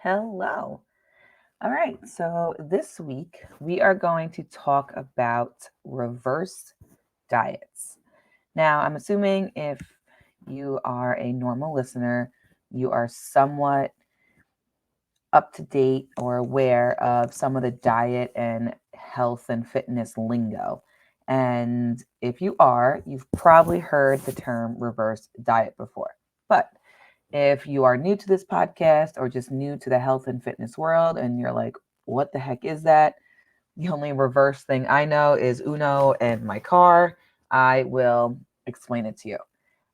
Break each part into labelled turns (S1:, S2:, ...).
S1: Hello. All right. So this week we are going to talk about reverse diets. Now, I'm assuming if you are a normal listener, you are somewhat up to date or aware of some of the diet and health and fitness lingo. And if you are, you've probably heard the term reverse diet before. But if you are new to this podcast or just new to the health and fitness world and you're like, what the heck is that? The only reverse thing I know is Uno and my car. I will explain it to you.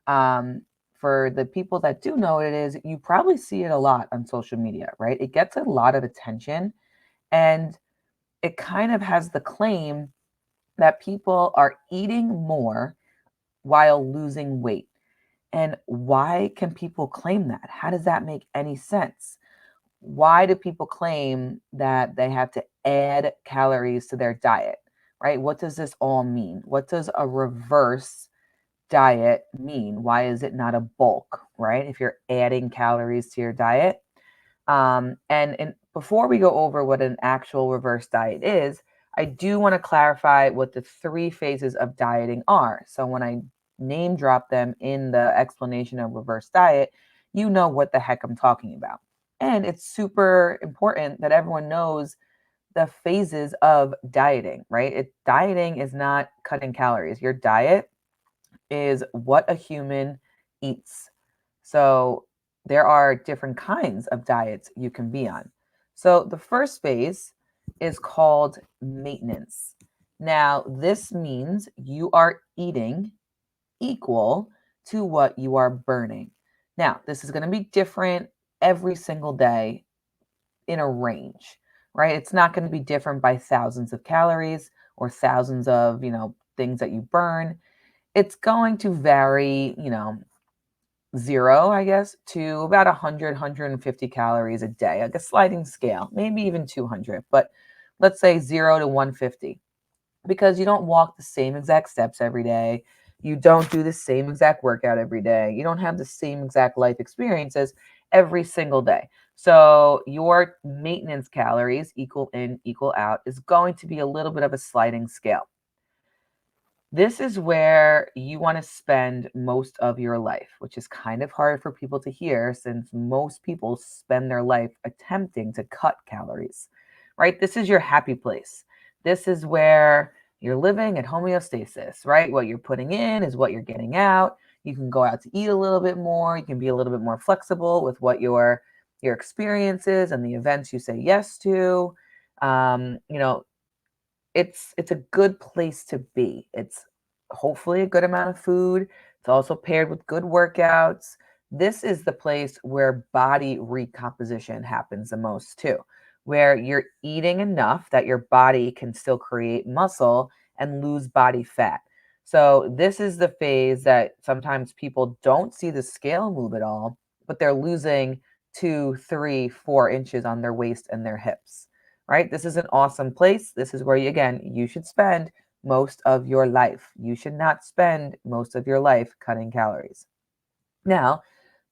S1: Um, for the people that do know what it is, you probably see it a lot on social media, right? It gets a lot of attention and it kind of has the claim that people are eating more while losing weight. And why can people claim that? How does that make any sense? Why do people claim that they have to add calories to their diet, right? What does this all mean? What does a reverse diet mean? Why is it not a bulk, right? If you're adding calories to your diet. And before we go over what an actual reverse diet is, I do want to clarify what the three phases of dieting are. So when I name drop them in the explanation of reverse diet, you know what the heck I'm talking about. And it's super important that everyone knows the phases of dieting, right? Dieting is not cutting calories. Your diet is what a human eats. So there are different kinds of diets you can be on. So the first phase is called maintenance. Now, this means you are eating equal to what you are burning. Now, this is going to be different every single day in a range, right? It's not going to be different by thousands of calories or thousands of, things that you burn. It's going to vary, zero, I guess, to about 100, 150 calories a day, like a sliding scale, maybe even 200, but let's say 0 to 150, because you don't walk the same exact steps every day. You don't do the same exact workout every day. You don't have the same exact life experiences every single day. So your maintenance calories, equal in, equal out, is going to be a little bit of a sliding scale. This is where you want to spend most of your life, which is kind of hard for people to hear since most people spend their life attempting to cut calories, right? This is your happy place. This is where you're living at homeostasis, right? What you're putting in is what you're getting out. You can go out to eat a little bit more. You can be a little bit more flexible with what your experiences and the events you say yes to. Um, you know, it's a good place to be. It's hopefully a good amount of food. It's also paired with good workouts. This is the place where body recomposition happens the most too, where you're eating enough that your body can still create muscle and lose body fat. So this is the phase that sometimes people don't see the scale move at all, but they're losing 2, 3, 4 inches on their waist and their hips, right? This is an awesome place. This is where, again, you should spend most of your life. You should not spend most of your life cutting calories. Now,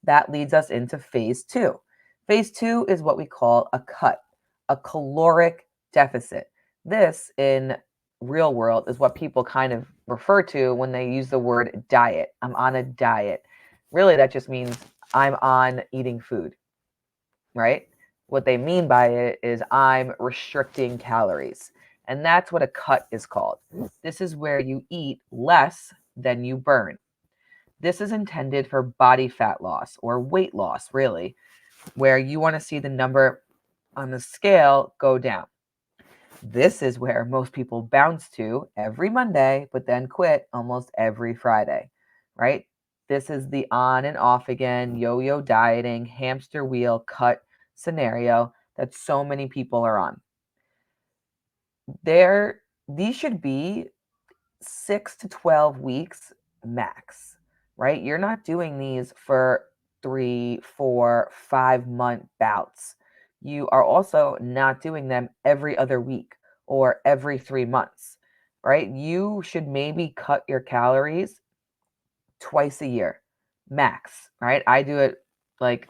S1: that leads us into phase two. Phase two is what we call a cut, a caloric deficit. This in real world is what people kind of refer to when they use the word diet. I'm on a diet. Really, that just means I'm on eating food, right? What they mean by it is I'm restricting calories. And that's what a cut is called. This is where you eat less than you burn. This is intended for body fat loss or weight loss, really, where you want to see the number on the scale go down. This is where most people bounce to every Monday, but then quit almost every Friday, right? This is the on and off again, yo yo dieting, hamster wheel cut scenario that so many people are on. These should be 6 to 12 weeks max, right? You're not doing these for 3, 4, 5 month bouts. You are also not doing them every other week or every 3 months, right? You should maybe cut your calories twice a year max, right? I do it like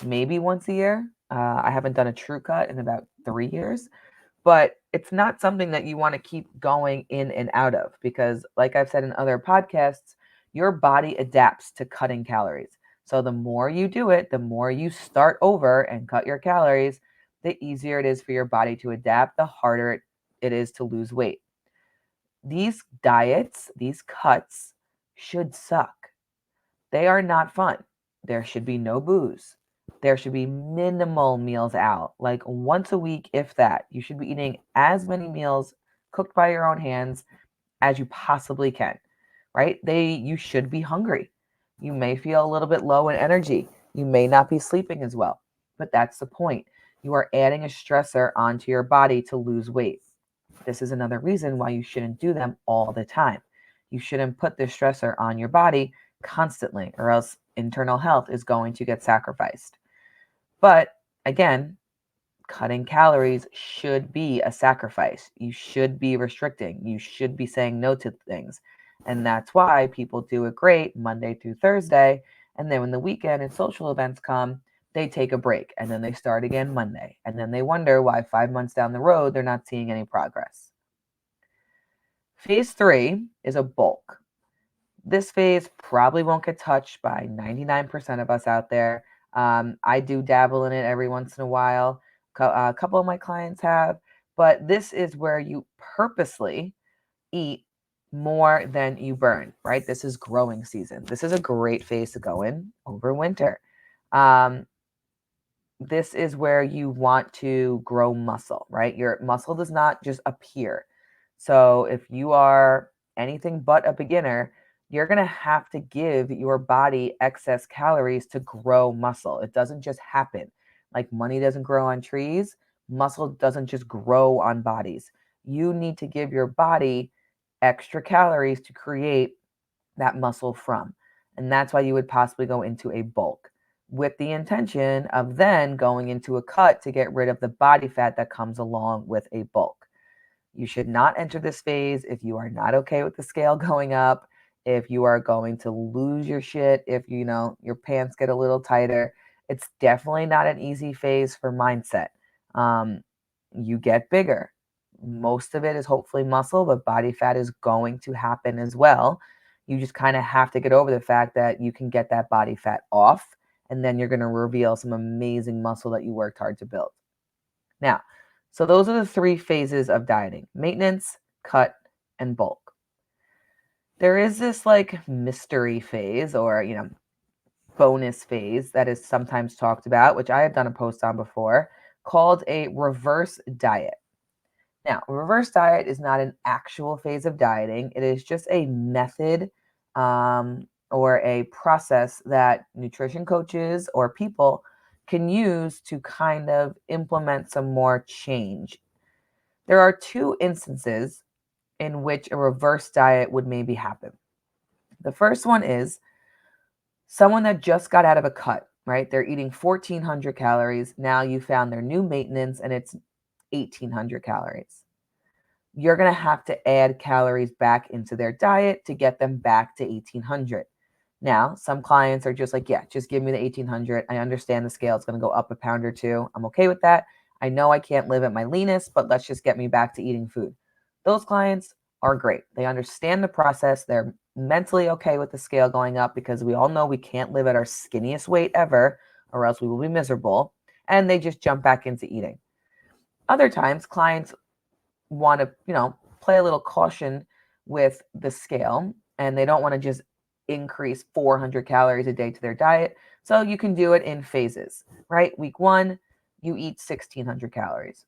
S1: maybe once a year, I haven't done a true cut in about 3 years, but it's not something that you want to keep going in and out of because, like I've said in other podcasts, your body adapts to cutting calories. So the more you do it, the more you start over and cut your calories, the easier it is for your body to adapt, the harder it is to lose weight. These diets, these cuts should suck. They are not fun. There should be no booze. There should be minimal meals out, like once a week, if that. You should be eating as many meals cooked by your own hands as you possibly can, right? You should be hungry. You may feel a little bit low in energy. You may not be sleeping as well, but that's the point. You are adding a stressor onto your body to lose weight. This is another reason why you shouldn't do them all the time. You shouldn't put this stressor on your body constantly, or else internal health is going to get sacrificed. But again, cutting calories should be a sacrifice. You should be restricting. You should be saying no to things. And that's why people do it great Monday through Thursday. And then when the weekend and social events come, they take a break and then they start again Monday. And then they wonder why 5 months down the road, they're not seeing any progress. Phase 3 is a bulk. This phase probably won't get touched by 99% of us out there. I do dabble in it every once in a while. A couple of my clients have, but this is where you purposely eat more than you burn, right? This is growing season. This is a great phase to go in over winter. This is where you want to grow muscle, right? Your muscle does not just appear. So if you are anything but a beginner, you're going to have to give your body excess calories to grow muscle. It doesn't just happen. Like money doesn't grow on trees, muscle doesn't just grow on bodies. You need to give your body extra calories to create that muscle from. And that's why you would possibly go into a bulk with the intention of then going into a cut to get rid of the body fat that comes along with a bulk. You should not enter this phase if you are not okay with the scale going up, if you are going to lose your shit, if your pants get a little tighter. It's definitely not an easy phase for mindset. You get bigger. Most of it is hopefully muscle, but body fat is going to happen as well. You just kind of have to get over the fact that you can get that body fat off, and then you're going to reveal some amazing muscle that you worked hard to build. Now, so those are the 3 phases of dieting: maintenance, cut, and bulk. There is this like mystery phase or, bonus phase that is sometimes talked about, which I have done a post on before, called a reverse diet. Now, a reverse diet is not an actual phase of dieting. It is just a method or a process that nutrition coaches or people can use to kind of implement some more change. There are 2 instances in which a reverse diet would maybe happen. The first one is someone that just got out of a cut, right? They're eating 1,400 calories. Now you found their new maintenance and it's 1,800 calories. You're going to have to add calories back into their diet to get them back to 1,800. Now, some clients are just like, yeah, just give me the 1,800. I understand the scale is going to go up a pound or 2. I'm okay with that. I know I can't live at my leanest, but let's just get me back to eating food. Those clients are great. They understand the process. They're mentally okay with the scale going up because we all know we can't live at our skinniest weight ever or else we will be miserable. And they just jump back into eating. Other times, clients want to, play a little caution with the scale and they don't want to just increase 400 calories a day to their diet. So you can do it in phases, right? Week 1, you eat 1,600 calories.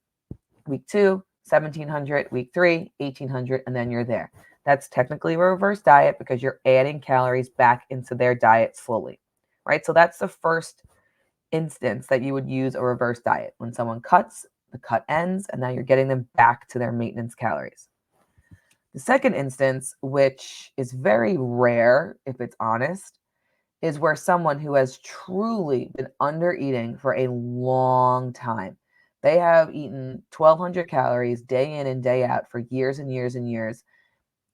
S1: Week 2, 1,700. Week 3, 1,800, and then you're there. That's technically a reverse diet because you're adding calories back into their diet slowly, right? So that's the first instance that you would use a reverse diet. When someone cuts, the cut ends, and now you're getting them back to their maintenance calories. The second instance, which is very rare if it's honest, is where someone who has truly been under eating for a long time, they have eaten 1,200 calories day in and day out for years and years and years,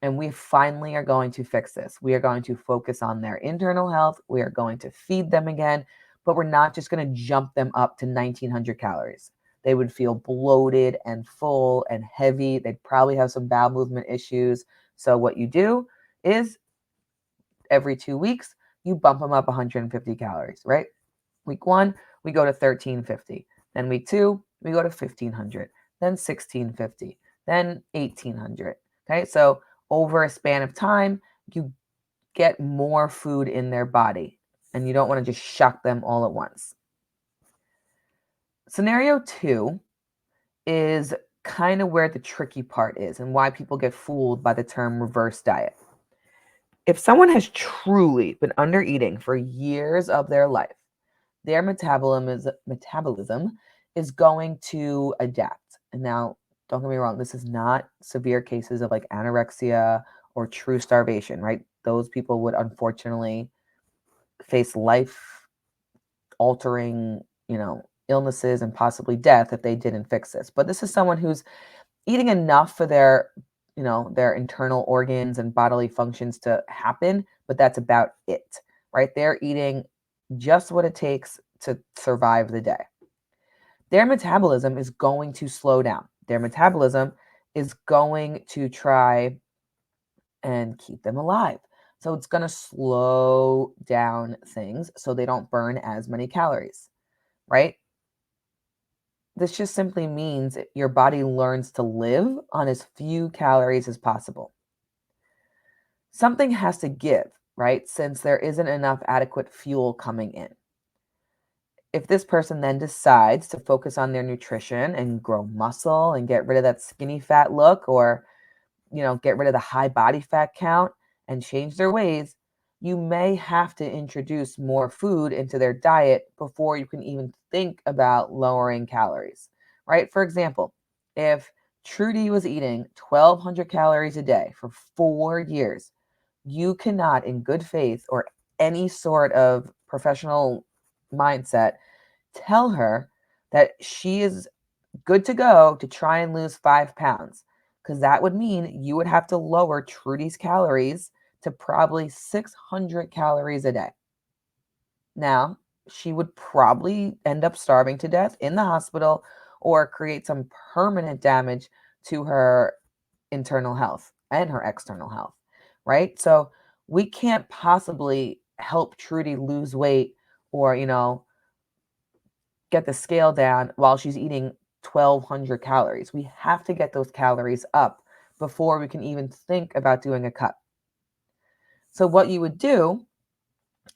S1: and we finally are going to fix this. We are going to focus on their internal health. We are going to feed them again, but we're not just going to jump them up to 1900 calories. They would feel bloated and full and heavy. They'd probably have some bowel movement issues. So what you do is every 2 weeks, you bump them up 150 calories, right? Week 1, we go to 1350. Then week 2, we go to 1500. Then 1650. Then 1800. Okay, so over a span of time, you get more food in their body, and you don't want to just shock them all at once. Scenario 2 is kind of where the tricky part is and why people get fooled by the term reverse diet. If someone has truly been under eating for years of their life, their metabolism is going to adapt. And now, don't get me wrong, this is not severe cases of like anorexia or true starvation, right? Those people would unfortunately face life altering, illnesses and possibly death if they didn't fix this. But this is someone who's eating enough for their internal organs and bodily functions to happen, but that's about it, right? They're eating just what it takes to survive the day. Their metabolism is going to slow down. Their metabolism is going to try and keep them alive. So it's going to slow down things so they don't burn as many calories, right? This just simply means your body learns to live on as few calories as possible. Something has to give, right? Since there isn't enough adequate fuel coming in. If this person then decides to focus on their nutrition and grow muscle and get rid of that skinny fat look, or get rid of the high body fat count and change their ways, you may have to introduce more food into their diet before you can even think about lowering calories, right? For example, if Trudy was eating 1200 calories a day for 4 years, you cannot, in good faith or any sort of professional mindset, tell her that she is good to go to try and lose 5 pounds, because that would mean you would have to lower Trudy's calories to probably 600 calories a day. Now, she would probably end up starving to death in the hospital or create some permanent damage to her internal health and her external health, right? So we can't possibly help Trudy lose weight or, get the scale down while she's eating 1200 calories. We have to get those calories up before we can even think about doing a cut. So what you would do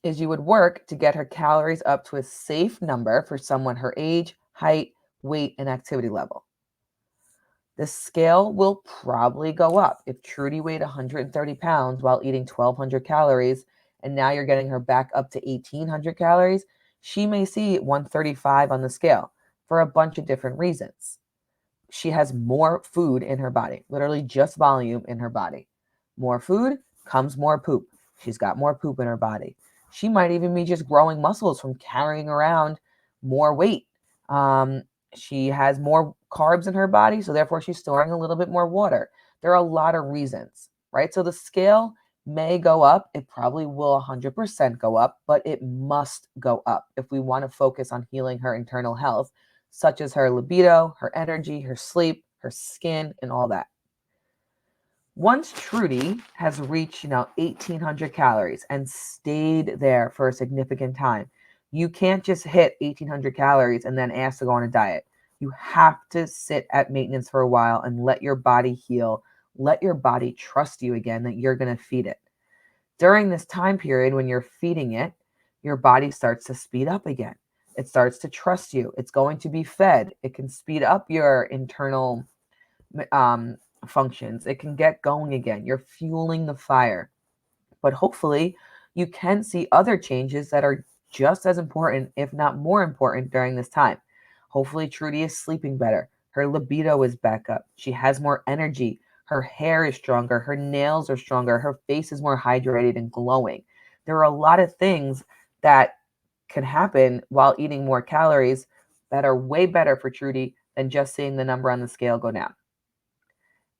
S1: is you would work to get her calories up to a safe number for someone her age, height, weight, and activity level. The scale will probably go up. If Trudy weighed 130 pounds while eating 1200 calories, and now you're getting her back up to 1800 calories, she may see 135 on the scale for a bunch of different reasons. She has more food in her body, literally just volume in her body. More food comes more poop. She's got more poop in her body. She might even be just growing muscles from carrying around more weight. She has more carbs in her body, so therefore she's storing a little bit more water. There are a lot of reasons, right? So the scale may go up. It probably will 100% go up, but it must go up if we want to focus on healing her internal health, such as her libido, her energy, her sleep, her skin, and all that. Once Trudy has reached, 1,800 calories and stayed there for a significant time, you can't just hit 1,800 calories and then ask to go on a diet. You have to sit at maintenance for a while and let your body heal. Let your body trust you again that you're going to feed it. During this time period, when you're feeding it, your body starts to speed up again. It starts to trust you. It's going to be fed. It can speed up your internal functions. It can get going again. You're fueling the fire. But hopefully you can see other changes that are just as important, if not more important, during this time. Hopefully Trudy is sleeping better. Her libido is back up. She has more energy. Her hair is stronger. Her nails are stronger. Her face is more hydrated and glowing. There are a lot of things that can happen while eating more calories that are way better for Trudy than just seeing the number on the scale go down.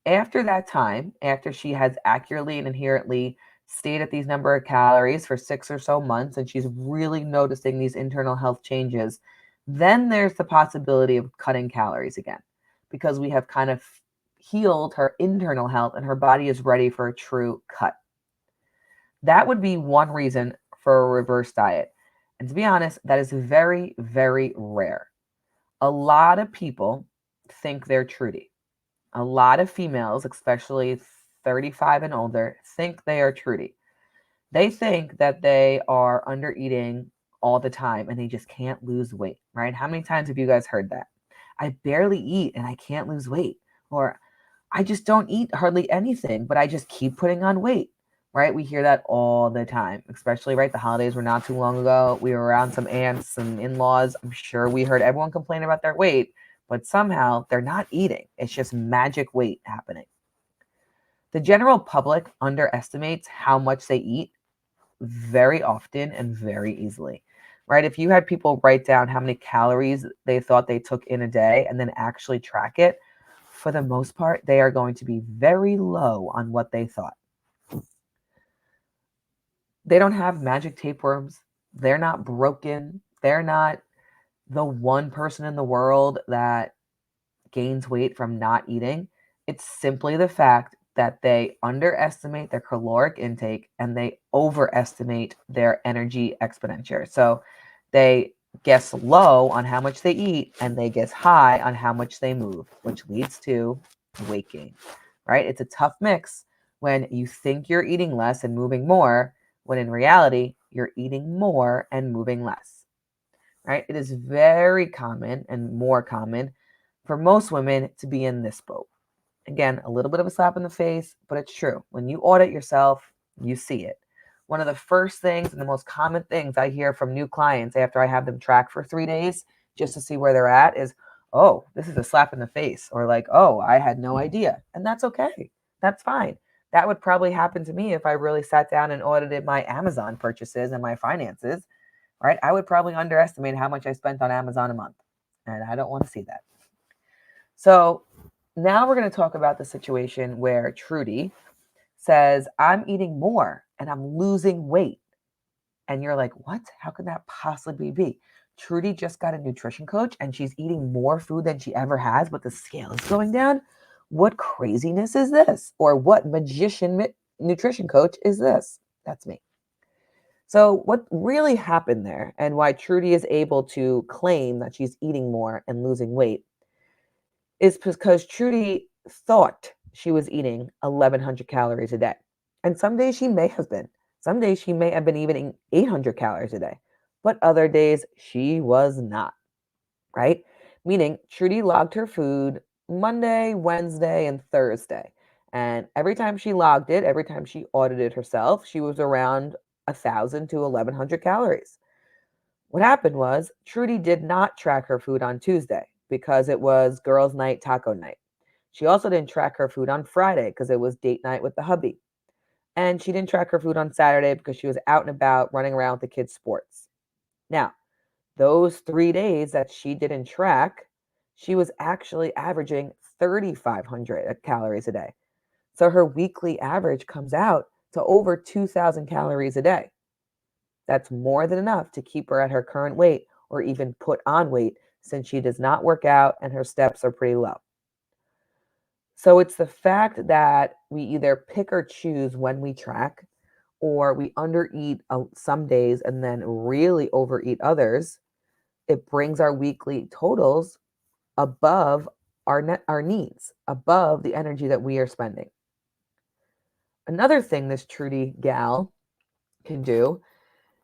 S1: After that time, after she has accurately and inherently stayed at these number of calories for 6 or so months, and she's really noticing these internal health changes, then there's the possibility of cutting calories again, because we have kind of healed her internal health and her body is ready for a true cut. That would be one reason for a reverse diet. And to be honest, that is very, very rare. A lot of people think they're Trudy. A lot of females, especially 35 and older, think they are Trudy. They think that they are under eating all the time and they just can't lose weight, right? How many times have you guys heard that? I barely eat and I can't lose weight. Or I just don't eat hardly anything, but I just keep putting on weight, right? We hear that all the time, especially, right? The holidays were not too long ago. We were around some aunts and in-laws. I'm sure we heard everyone complain about their weight, but somehow they're not eating. It's just magic weight happening. The general public underestimates how much they eat very often and very easily, right? If you had people write down how many calories they thought they took in a day and then actually track it, for the most part, they are going to be very low on what they thought. They don't have magic tapeworms. They're not broken. They're not the one person in the world that gains weight from not eating. It's simply the fact that they underestimate their caloric intake and they overestimate their energy expenditure. So they guess low on how much they eat and they guess high on how much they move, which leads to weight gain, right? It's a tough mix when you think you're eating less and moving more, when in reality, you're eating more and moving less, right? It is very common and more common for most women to be in this boat. Again, a little bit of a slap in the face, but it's true. When you audit yourself, you see it. One of the first things and the most common things I hear from new clients after I have them track for 3 days just to see where they're at is, oh, this is a slap in the face, or like, oh, I had no idea. And that's okay. That's fine. That would probably happen to me if I really sat down and audited my Amazon purchases and my finances, right? I would probably underestimate how much I spent on Amazon a month. And I don't want to see that. So now we're going to talk about the situation where Trudy says, I'm eating more and I'm losing weight. And you're like, what? How could that possibly be? Trudy just got a nutrition coach and she's eating more food than she ever has, but the scale is going down. What craziness is this? Or what magician nutrition coach is this? That's me. So what really happened there and why Trudy is able to claim that she's eating more and losing weight is because Trudy thought she was eating 1,100 calories a day. And some days she may have been. Some days she may have been eating 800 calories a day. But other days she was not, right? Meaning Trudy logged her food Monday, Wednesday, and Thursday. And every time she logged it, every time she audited herself, she was around 1,000 to 1,100 calories. What happened was Trudy did not track her food on Tuesday because it was girls' night, taco night. She also didn't track her food on Friday because it was date night with the hubby. And she didn't track her food on Saturday because she was out and about running around with the kids' sports. Now, those 3 days that she didn't track, she was actually averaging 3,500 calories a day. So her weekly average comes out to over 2,000 calories a day. That's more than enough to keep her at her current weight or even put on weight since she does not work out and her steps are pretty low. So it's the fact that we either pick or choose when we track or we undereat some days and then really overeat others. It brings our weekly totals above our needs, above the energy that we are spending. Another thing this Trudy gal can do,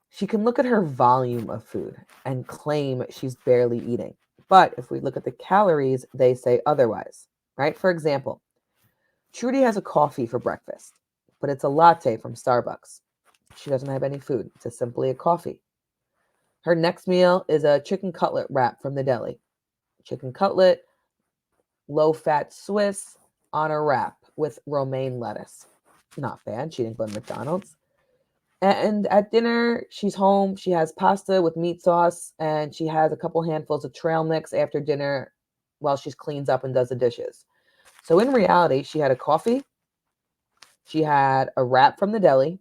S1: she can look at her volume of food and claim she's barely eating. But if we look at the calories, they say otherwise, right? For example, Trudy has a coffee for breakfast, but it's a latte from Starbucks. She doesn't have any food. It's simply a coffee. Her next meal is a chicken cutlet wrap from the deli. Chicken cutlet, low-fat Swiss on a wrap with romaine lettuce. Not bad. She didn't go to McDonald's. And at dinner, she's home. She has pasta with meat sauce, and she has a couple handfuls of trail mix after dinner while she cleans up and does the dishes. So in reality, she had a coffee, she had a wrap from the deli,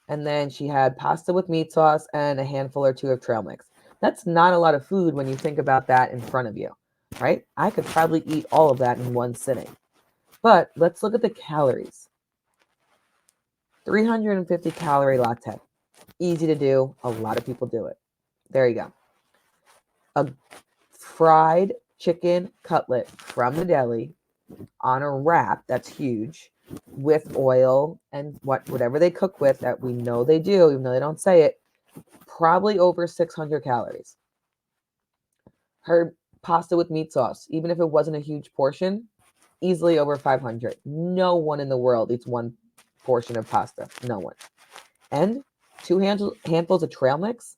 S1: And then she had pasta with meat sauce and a handful or two of trail mix. That's not a lot of food when you think about that in front of you, right? I could probably eat all of that in one sitting. But let's look at the calories. 350 calorie latte. Easy to do. A lot of people do it. There you go. A fried chicken cutlet from the deli on a wrap that's huge with oil and whatever they cook with that we know they do, even though they don't say it, probably over 600 calories. Her pasta with meat sauce, even if it wasn't a huge portion, easily over 500. No one in the world eats one portion of pasta. No one. And two handfuls of trail mix,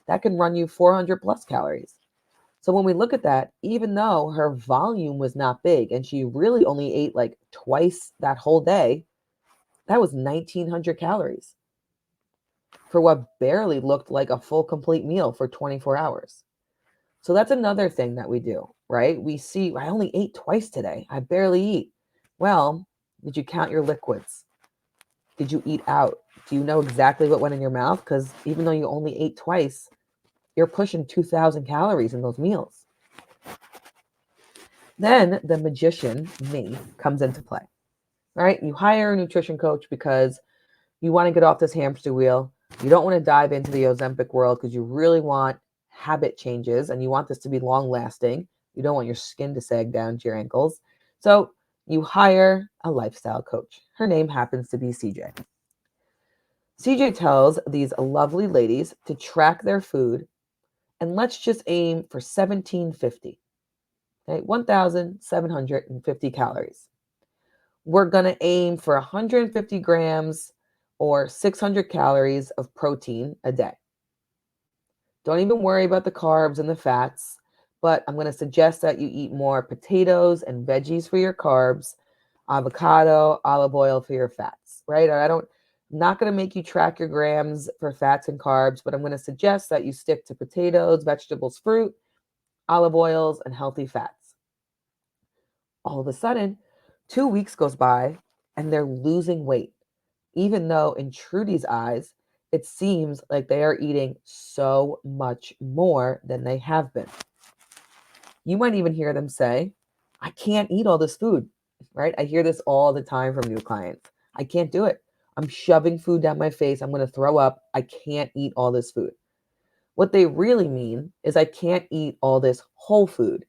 S1: that can run you 400 plus calories. So when we look at that, even though her volume was not big and she really only ate like twice that whole day, that was 1,900 calories for what barely looked like a full complete meal for 24 hours. So that's another thing that we do, right? We see, I only ate twice today. I barely eat. Well, did you count your liquids? Did you eat out? Do you know exactly what went in your mouth? Because even though you only ate twice, you're pushing 2,000 calories in those meals. Then the magician, me, comes into play, right? You hire a nutrition coach because you want to get off this hamster wheel. You don't want to dive into the Ozempic world because you really want habit changes and you want this to be long lasting. You don't want your skin to sag down to your ankles. So you hire a lifestyle coach. Her name happens to be CJ. CJ tells these lovely ladies to track their food, and let's just aim for 1750. Okay, 1,750 calories. We're going to aim for 150 grams or 600 calories of protein a day. Don't even worry about the carbs and the fats, but I'm going to suggest that you eat more potatoes and veggies for your carbs, avocado, olive oil for your fats, right? I'm not going to make you track your grams for fats and carbs, but I'm going to suggest that you stick to potatoes, vegetables, fruit, olive oils, and healthy fats. All of a sudden, 2 weeks goes by and they're losing weight, even though in Trudy's eyes, it seems like they are eating so much more than they have been. You might even hear them say, I can't eat all this food, right? I hear this all the time from new clients. I can't do it. I'm shoving food down my face. I'm going to throw up. I can't eat all this food. What they really mean is I can't eat all this whole food,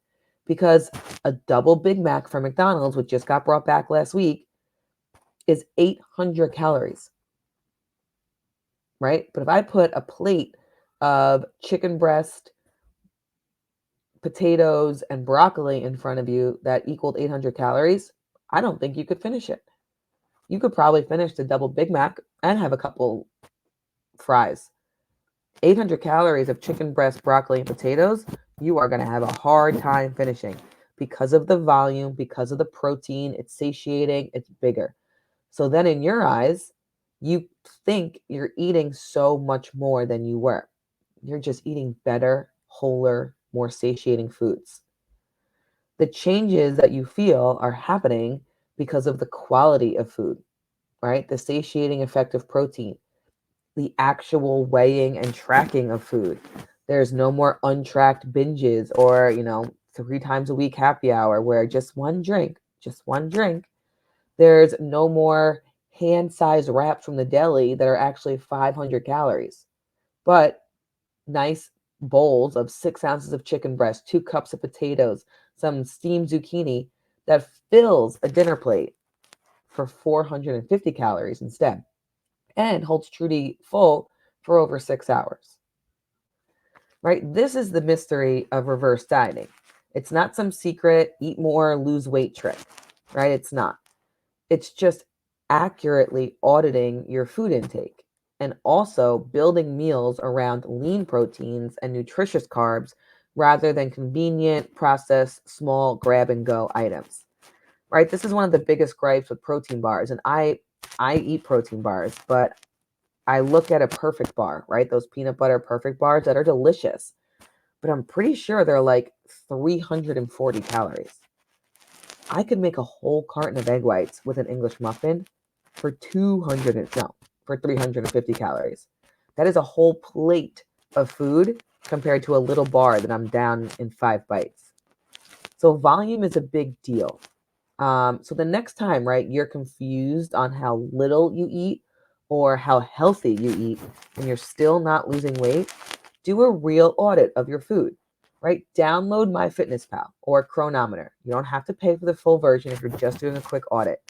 S1: because a double Big Mac from McDonald's, which just got brought back last week, is 800 calories, right? But if I put a plate of chicken breast, potatoes, and broccoli in front of you that equaled 800 calories, I don't think you could finish it. You could probably finish the double Big Mac and have a couple fries. 800 calories of chicken breast, broccoli, and potatoes, you are going to have a hard time finishing because of the volume, because of the protein. It's satiating, it's bigger. So then in your eyes, you think you're eating so much more than you were. You're just eating better, wholer, more satiating foods. The changes that you feel are happening because of the quality of food, right? The satiating effect of protein, the actual weighing and tracking of food. There's no more untracked binges or, 3 times a week happy hour where just one drink. There's no more hand-sized wraps from the deli that are actually 500 calories, but nice bowls of 6 ounces of chicken breast, 2 cups of potatoes, some steamed zucchini that fills a dinner plate for 450 calories instead, and holds Trudy full for over 6 hours, right? This is the mystery of reverse dieting. It's not some secret eat more, lose weight trick, right? It's not. It's just accurately auditing your food intake and also building meals around lean proteins and nutritious carbs rather than convenient, processed, small grab and go items, right? This is one of the biggest gripes with protein bars. And I eat protein bars, but I look at a perfect bar, right? Those peanut butter perfect bars that are delicious, but I'm pretty sure they're like 340 calories. I could make a whole carton of egg whites with an English muffin for for 350 calories. That is a whole plate of food compared to a little bar that I'm down in 5 bites. So volume is a big deal. So the next time, right, you're confused on how little you eat or how healthy you eat and you're still not losing weight, do a real audit of your food, right? Download MyFitnessPal or Chronometer. You don't have to pay for the full version if you're just doing a quick audit.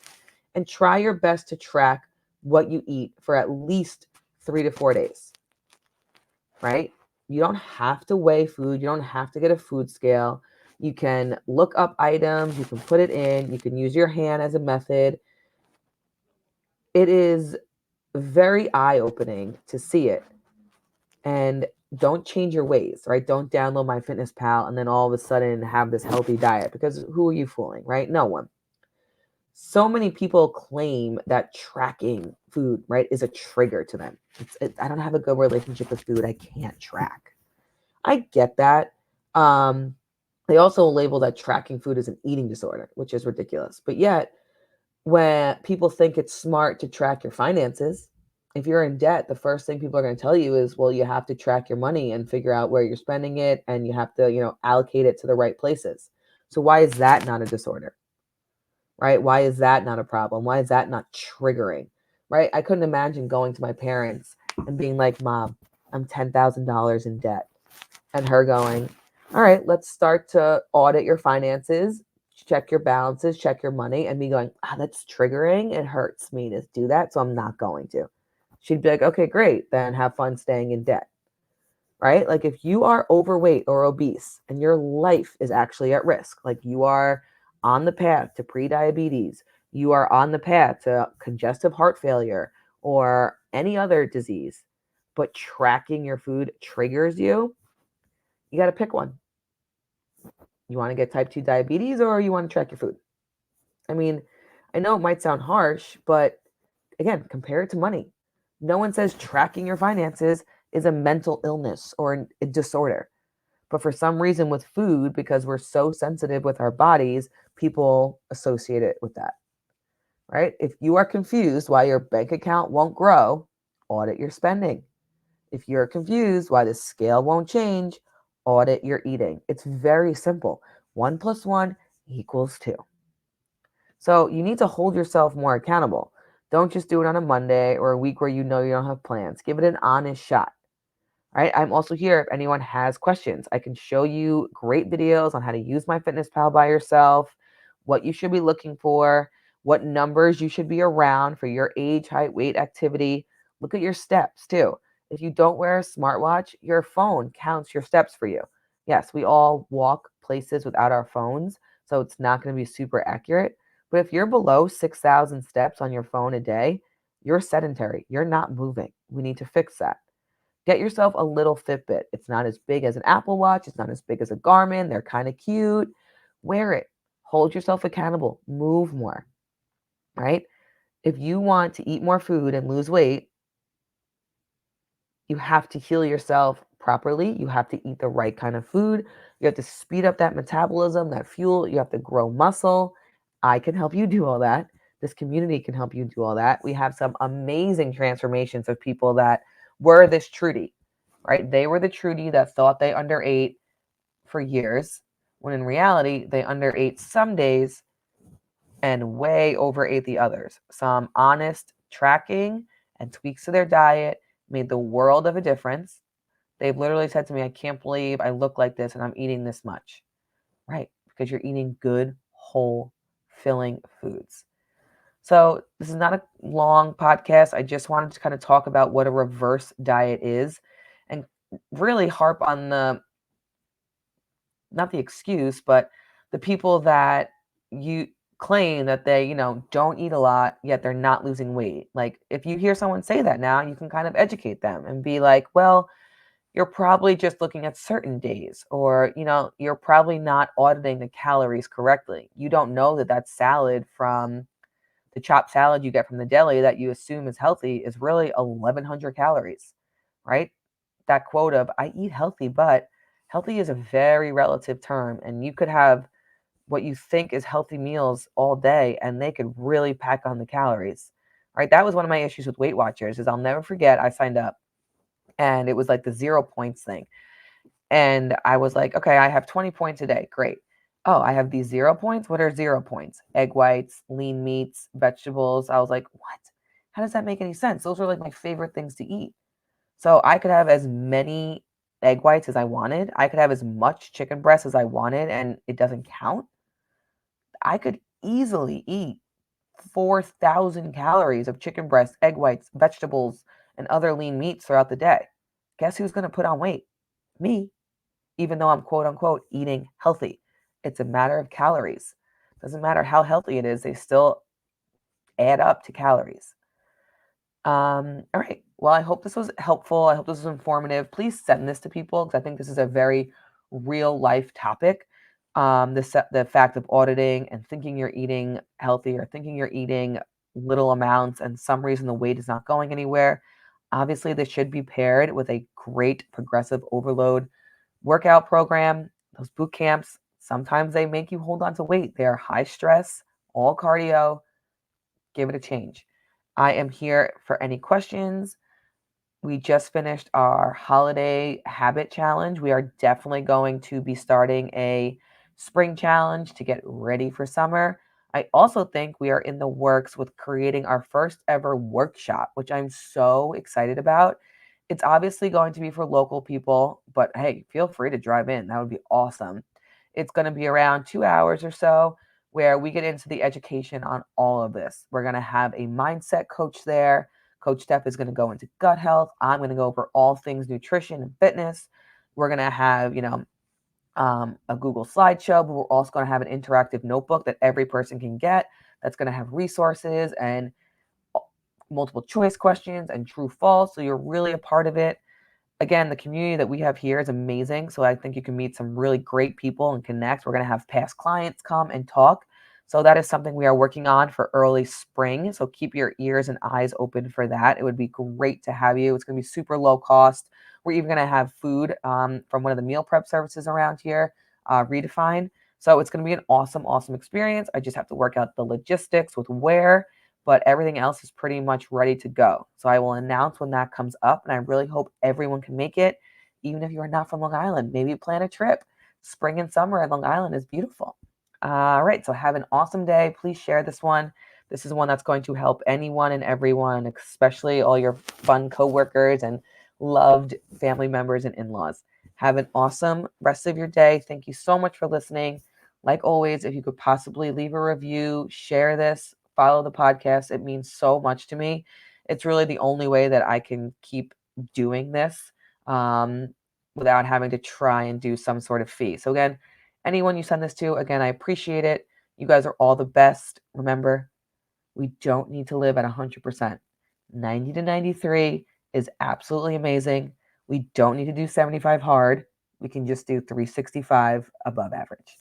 S1: And try your best to track what you eat for at least 3 to 4 days, right? You don't have to weigh food. You don't have to get a food scale. You can look up items. You can put it in. You can use your hand as a method. It is very eye-opening to see it. And don't change your ways, right? Don't download MyFitnessPal and then all of a sudden have this healthy diet, because who are you fooling, right? No one. So many people claim that tracking food, right, is a trigger to them. I don't have a good relationship with food. I can't track. I get that. They also label that tracking food as an eating disorder, which is ridiculous. But yet, when people think it's smart to track your finances, if you're in debt, the first thing people are going to tell you is, well, you have to track your money and figure out where you're spending it, and you have to, allocate it to the right places. So why is that not a disorder? Right? Why is that not a problem? Why is that not triggering? Right? I couldn't imagine going to my parents and being like, Mom, I'm $10,000 in debt. And her going, all right, let's start to audit your finances, check your balances, check your money. And me going, that's triggering. It hurts me to do that, so I'm not going to. She'd be like, okay, great. Then have fun staying in debt. Right? Like if you are overweight or obese and your life is actually at risk, like you are on the path to prediabetes, you are on the path to congestive heart failure or any other disease, but tracking your food triggers you, you got to pick one. You want to get type 2 diabetes or you want to track your food? I mean, I know it might sound harsh, but again, compare it to money. No one says tracking your finances is a mental illness or a disorder. But for some reason with food, because we're so sensitive with our bodies, people associate it with that, right? If you are confused why your bank account won't grow, audit your spending. If you're confused why the scale won't change, audit your eating. It's very simple. 1 + 1 = 2. So you need to hold yourself more accountable. Don't just do it on a Monday or a week where you know you don't have plans. Give it an honest shot. Right? I'm also here if anyone has questions. I can show you great videos on how to use MyFitnessPal by yourself, what you should be looking for, what numbers you should be around for your age, height, weight, activity. Look at your steps too. If you don't wear a smartwatch, your phone counts your steps for you. Yes, we all walk places without our phones, so it's not going to be super accurate. But if you're below 6,000 steps on your phone a day, you're sedentary. You're not moving. We need to fix that. Get yourself a little Fitbit. It's not as big as an Apple Watch. It's not as big as a Garmin. They're kind of cute. Wear it. Hold yourself accountable. Move more, right? If you want to eat more food and lose weight, you have to heal yourself properly. You have to eat the right kind of food. You have to speed up that metabolism, that fuel. You have to grow muscle. I can help you do all that. This community can help you do all that. We have some amazing transformations of people that were this Trudy, right? They were the Trudy that thought they underate for years, when in reality, they underate some days and way overate the others. Some honest tracking and tweaks to their diet made the world of a difference. They've literally said to me, I can't believe I look like this and I'm eating this much. Right, because you're eating good, whole, filling foods. So this is not a long podcast. I just wanted to kind of talk about what a reverse diet is and really harp on not the excuse, but the people that you claim that they, don't eat a lot, yet they're not losing weight. Like if you hear someone say that now, you can kind of educate them and be like, well, you're probably just looking at certain days, or, you're probably not auditing the calories correctly. You don't know that that salad from the chopped salad you get from the deli that you assume is healthy is really 1,100 calories, right? That quote of, I eat healthy, but healthy is a very relative term. And you could have what you think is healthy meals all day, and they could really pack on the calories, right? That was one of my issues with Weight Watchers is I'll never forget I signed up and it was like the 0 points thing. And I was like, okay, I have 20 points a day. Great. Oh, I have these 0 points. What are 0 points? Egg whites, lean meats, vegetables. I was like, what? How does that make any sense? Those are like my favorite things to eat. So I could have as many egg whites as I wanted. I could have as much chicken breast as I wanted, and it doesn't count. I could easily eat 4,000 calories of chicken breast, egg whites, vegetables, and other lean meats throughout the day. Guess who's going to put on weight? Me, even though I'm quote unquote eating healthy. It's a matter of calories. Doesn't matter how healthy it is, they still add up to calories. All right. Well, I hope this was helpful. I hope this was informative. Please send this to people because I think this is a very real life topic. The fact of auditing and thinking you're eating healthy or thinking you're eating little amounts and some reason the weight is not going anywhere. Obviously, this should be paired with a great progressive overload workout program. Those boot camps, sometimes they make you hold on to weight. They are high stress, all cardio. Give it a change. I am here for any questions. We just finished our holiday habit challenge. We are definitely going to be starting a spring challenge to get ready for summer. I also think we are in the works with creating our first ever workshop, which I'm so excited about. It's obviously going to be for local people, but hey, feel free to drive in. That would be awesome. It's going to be around 2 hours or so where we get into the education on all of this. We're going to have a mindset coach there. Coach Steph is going to go into gut health. I'm going to go over all things nutrition and fitness. We're going to have, a Google slideshow, but we're also going to have an interactive notebook that every person can get that's going to have resources and multiple choice questions and true false. So you're really a part of it. Again, the community that we have here is amazing. So I think you can meet some really great people and connect. We're going to have past clients come and talk. So that is something we are working on for early spring. So keep your ears and eyes open for that. It would be great to have you. It's going to be super low cost. We're even going to have food from one of the meal prep services around here, Redefine. So it's going to be an awesome, awesome experience. I just have to work out the logistics with where, but everything else is pretty much ready to go. So I will announce when that comes up, and I really hope everyone can make it, even if you are not from Long Island. Maybe plan a trip. Spring and summer at Long Island is beautiful. All right, so have an awesome day. Please share this one. This is one that's going to help anyone and everyone, especially all your fun coworkers and loved family members and in-laws. Have an awesome rest of your day. Thank you so much for listening. Like always, if you could possibly leave a review, share this, follow the podcast. It means so much to me. It's really the only way that I can keep doing this without having to try and do some sort of fee. So again, anyone you send this to, again, I appreciate it. You guys are all the best. Remember, we don't need to live at 100%. 90 to 93 is absolutely amazing. We don't need to do 75 hard. We can just do 365 above average.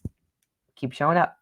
S1: Keep showing up.